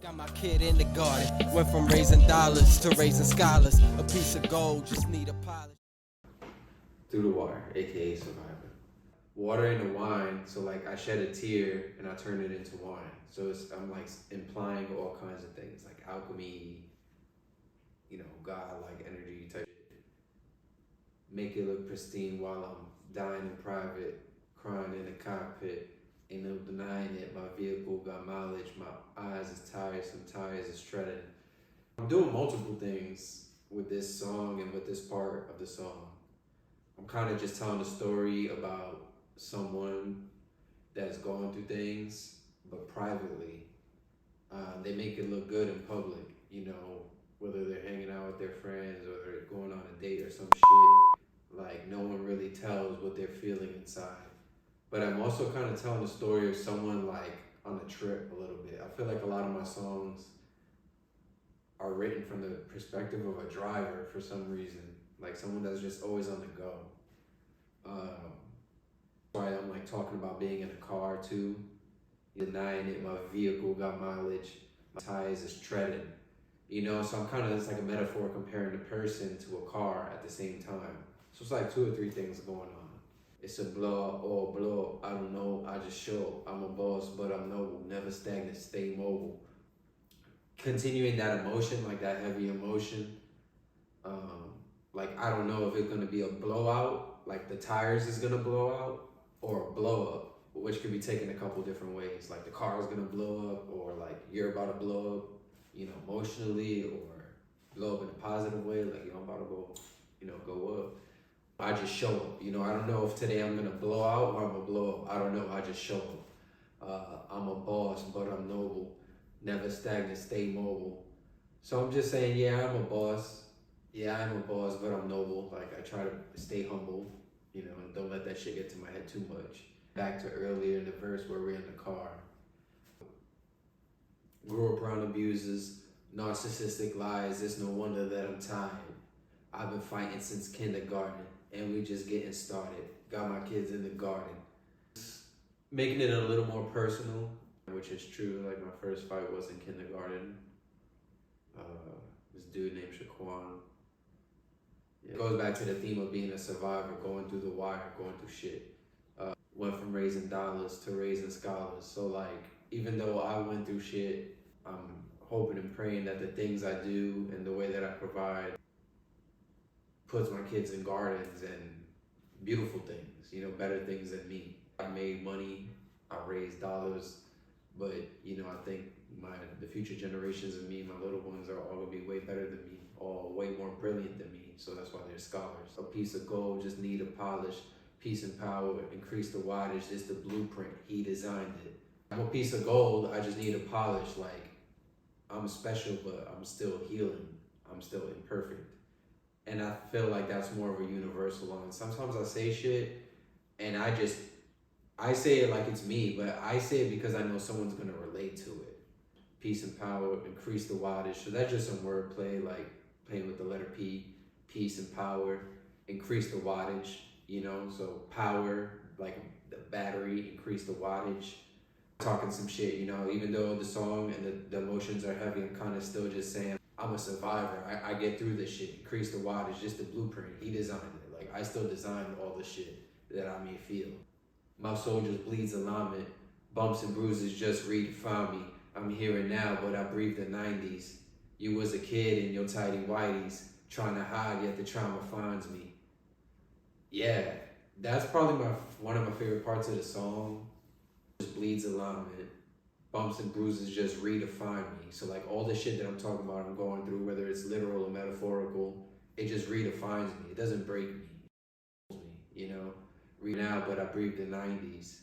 Got my kid in the garden. Went from raising dollars to raising scholars. A piece of gold, just need a polish. Through the water, aka survivor. Water into wine, so like I shed a tear and I turn it into wine. So I'm like implying all kinds of things, like alchemy, God, like energy type shit. Make it look pristine while I'm dying in private, crying in the cockpit. Ain't no denying it, my vehicle got mileage, my eyes is tiresome, tires is treading. I'm doing multiple things with this song and with this part of the song. I'm kind of just telling a story about someone that's going through things, but privately. They make it look good in public, whether they're hanging out with their friends or they're going on a date or some shit. Like, no one really tells what they're feeling inside. But I'm also kind of telling the story of someone like on a trip a little bit. I feel like a lot of my songs are written from the perspective of a driver for some reason, like someone that's just always on the go. Why I'm like talking about being in a car too, denying it, my vehicle got mileage, my tires is treading, so I'm kind of, it's like a metaphor comparing the person to a car at the same time. So it's like 2 or 3 things going on. It's a blow up or blow up, I don't know, I just show up. I'm a boss, but I'm noble, never stagnant, stay mobile. Continuing that emotion, like that heavy emotion, like I don't know if it's gonna be a blowout, like the tires is gonna blow out, or a blow up, which could be taken a couple different ways. Like the car is gonna blow up, or like you're about to blow up, emotionally, or blow up in a positive way, like I'm about to go up. I just show up, I don't know if today I'm gonna blow out or I'm gonna blow up. I don't know, I just show up. I'm a boss, but I'm noble. Never stagnant, stay mobile. So I'm just saying, yeah, I'm a boss. Yeah, I'm a boss, but I'm noble. Like I try to stay humble, and don't let that shit get to my head too much. Back to earlier in the verse where we're in the car. Grew up around abusers, narcissistic lies. It's no wonder that I'm tired. I've been fighting since kindergarten, and we just getting started. Got my kids in the garden. Making it a little more personal, which is true. Like my first fight was in kindergarten. This dude named Shaquan. It goes back to the theme of being a survivor, going through the wire, going through shit. Went from raising dollars to raising scholars. So like, even though I went through shit, I'm hoping and praying that the things I do and the way that I provide puts my kids in gardens and beautiful things, better things than me. I made money, I raised dollars, but I think the future generations of me, my little ones, are all gonna be way better than me, all way more brilliant than me. So that's why they're scholars. A piece of gold just need a polish. Peace and power, increase the wattage. It's the blueprint. He designed it. I'm a piece of gold. I just need a polish. Like I'm special, but I'm still healing. I'm still imperfect. And I feel like that's more of a universal line. Sometimes I say shit and I say it like it's me, but I say it because I know someone's gonna relate to it. Peace and power, increase the wattage. So that's just some wordplay, like playing with the letter P. Peace and power, increase the wattage, so power, like the battery, increase the wattage. Talking some shit, even though the song and the emotions are heavy, I'm kind of still just saying, I'm a survivor. I get through this shit. Increase the wattage, just the blueprint. He designed it. Like I still designed all the shit that I may feel. My soul just bleeds alignment. Bumps and bruises just redefine me. I'm here and now, but I breathe the 90s. You was a kid in your tidy whities, trying to hide, yet the trauma finds me. Yeah, that's probably one of my favorite parts of the song. Just bleeds alignment. Bumps and bruises just redefine me. So like all the shit that I'm talking about, I'm going through, whether it's literal or metaphorical, it just redefines me. It doesn't break me. It holds me, Read now, but I breathe the 90s.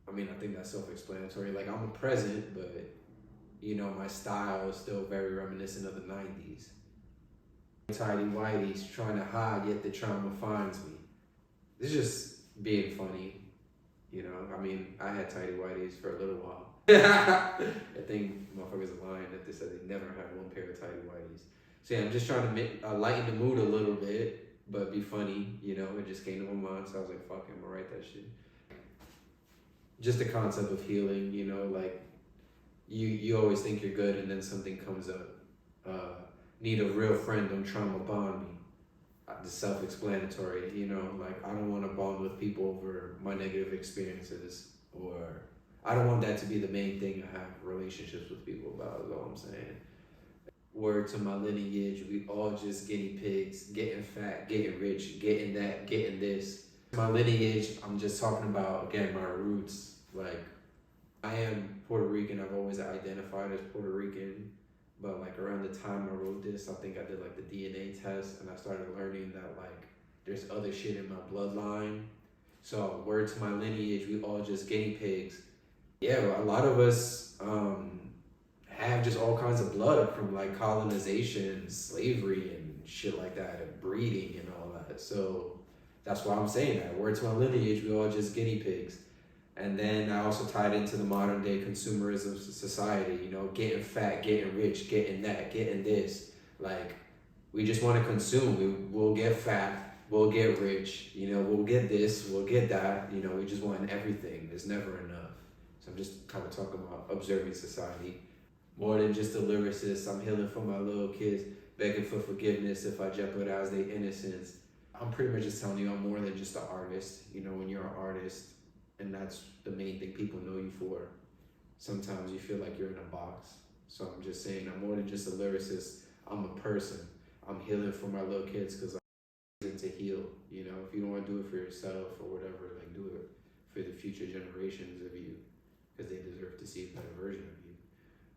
I mean, I think that's self-explanatory. Like I'm a present, but my style is still very reminiscent of the 90s. Tidy whities, trying to hide, yet the trauma finds me. It's just being funny. I mean, I had tidy whities for a little while. I think motherfuckers are lying that they said they never had one pair of tidy whities. So yeah, I'm just trying to lighten the mood a little bit, but be funny, it just came to my mind, so I was like, fuck it, I'm gonna write that shit. Just the concept of healing, like you always think you're good, and then something comes up. Need a real friend, don't trauma bond me. The self-explanatory, you know, like I don't want to bond with people over my negative experiences, or I don't want that to be the main thing I have relationships with people about, is all I'm saying. Word to my lineage, we all just guinea pigs, getting fat, getting rich, getting that, getting this. My lineage, I'm just talking about, again, my roots. Like, I am Puerto Rican, I've always identified as Puerto Rican, but like around the time I wrote this, I think I did like the DNA test, and I started learning that like there's other shit in my bloodline. So word to my lineage, we all just guinea pigs. Yeah, a lot of us have just all kinds of blood from like colonization, slavery, and shit like that, and breeding and all that. So that's why I'm saying that. Word to my lineage, we all just guinea pigs. And then I also tied into the modern day consumerism society, you know, getting fat, getting rich, getting that, getting this. Like, we just want to consume. We'll get fat, we'll get rich, you know, we'll get this, we'll get that. You know, we just want everything. There's never enough. So I'm just kind of talking about observing society. More than just a lyricist, I'm healing for my little kids, begging for forgiveness if I jeopardize their innocence. I'm pretty much just telling you I'm more than just an artist. You know, when you're an artist, and that's the main thing people know you for, sometimes you feel like you're in a box. So I'm just saying I'm more than just a lyricist. I'm a person. I'm healing for my little kids because I'm reason to heal. You know, if you don't want to do it for yourself or whatever, like do it for the future generations of you, because they deserve to see a better version of you.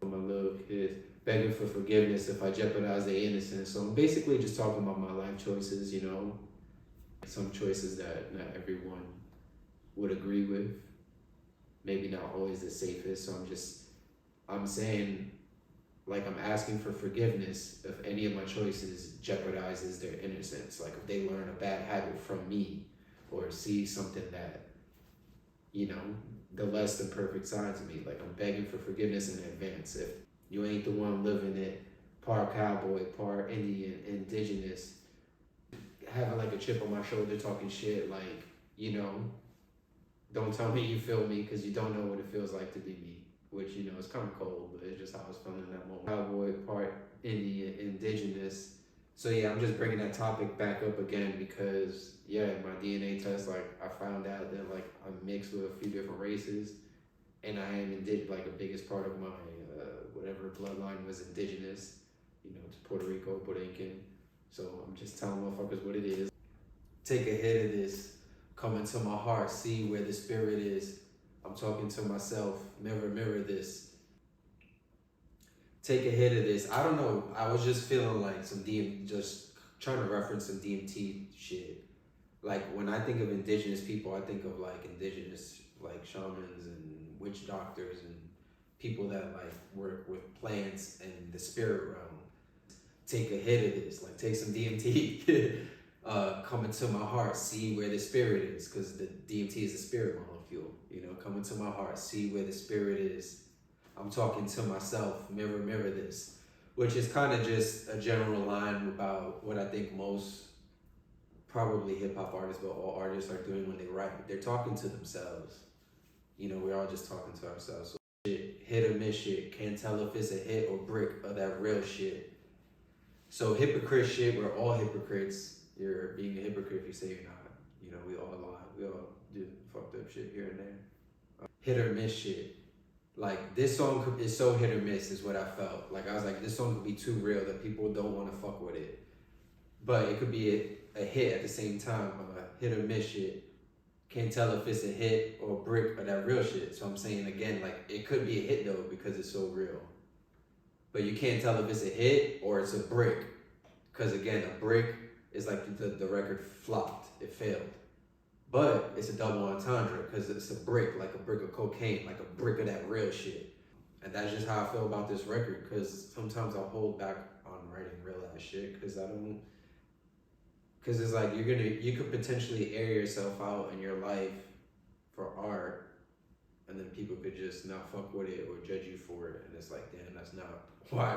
For my little kids, begging for forgiveness if I jeopardize their innocence. So I'm basically just talking about my life choices, you know, some choices that not everyone would agree with, maybe not always the safest. So I'm saying, like, I'm asking for forgiveness if any of my choices jeopardizes their innocence. Like if they learn a bad habit from me, or see something that, you know, the less than perfect side to me. Like I'm begging for forgiveness in advance. If you ain't the one living it, part cowboy, part Indian, indigenous, having like a chip on my shoulder talking shit, like, you know, don't tell me you feel me, because you don't know what it feels like to be me. Which, you know, it's kind of cold, but it's just how I was feeling in that moment. Cowboy, part Indian, indigenous. So yeah, I'm just bringing that topic back up again because, yeah, my DNA test, like, I found out that, like, I'm mixed with a few different races, and I am indigenous, like, the biggest part of my, whatever bloodline was indigenous, you know, to Puerto Rico, Puerto Rican. So I'm just telling motherfuckers what it is. Take a hit of this. Come into my heart, see where the spirit is. I'm talking to myself, mirror, mirror this. Take a hit of this. I don't know, I was just feeling like just trying to reference some DMT shit. Like when I think of indigenous people, I think of like indigenous like shamans and witch doctors and people that like work with plants and the spirit realm. Take a hit of this, like take some DMT. Come into my heart, see where the spirit is, because the DMT is a spirit molecule. You know, come into my heart, see where the spirit is. I'm talking to myself, mirror, mirror this, which is kind of just a general line about what I think most probably hip hop artists, but all artists are doing when they write. They're talking to themselves. You know, we're all just talking to ourselves. So shit, hit or miss shit. Can't tell if it's a hit or brick of that real shit. So hypocrite shit, we're all hypocrites. You're being a hypocrite if you say you're not. You know, we all lie. We all do fucked up shit here and there. Hit or miss shit. Like, this song is so hit or miss is what I felt. Like, I was like, this song could be too real that people don't want to fuck with it. But it could be a hit at the same time. Hit or miss shit. Can't tell if it's a hit or brick or that real shit. So I'm saying again, like, it could be a hit though because it's so real. But you can't tell if it's a hit or it's a brick. Because again, a brick is like the record flopped, it failed. But it's a double entendre because it's a brick, like a brick of cocaine, like a brick of that real shit. And that's just how I feel about this record, because sometimes I'll hold back on writing real ass shit because it's like you could potentially air yourself out in your life for art, and then people could just not fuck with it or judge you for it. And it's like, damn, that's not why I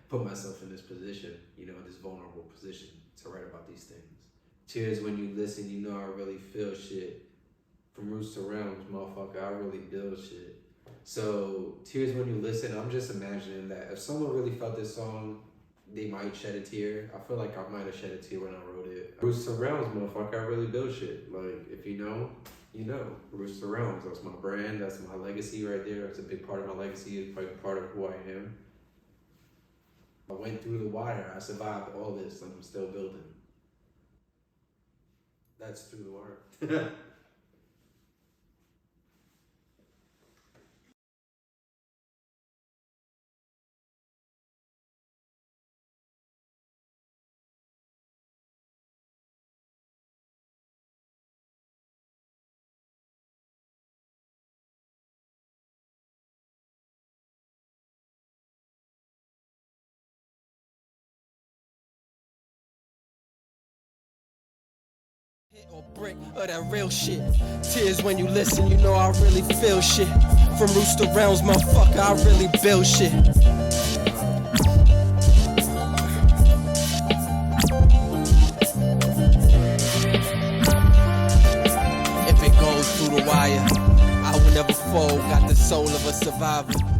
put myself in this position, you know, this vulnerable position to write about these things. Tears when you listen, you know I really feel shit. From roots to realms, motherfucker, I really build shit. So tears when you listen, I'm just imagining that if someone really felt this song, they might shed a tear. I feel like I might have shed a tear when I wrote it. Rooster Realms, motherfucker, I really build shit. Like, if you know, you know. Rooster Realms, that's my brand, that's my legacy right there. It's a big part of my legacy, it's probably part of who I am. I went through the wire, I survived all this, and I'm still building. That's through the wire. Or brick or that real shit. Tears when you listen, you know I really feel shit. From Rooster Realms, motherfucker, I really build shit. If it goes through the wire, I will never fold. Got the soul of a survivor.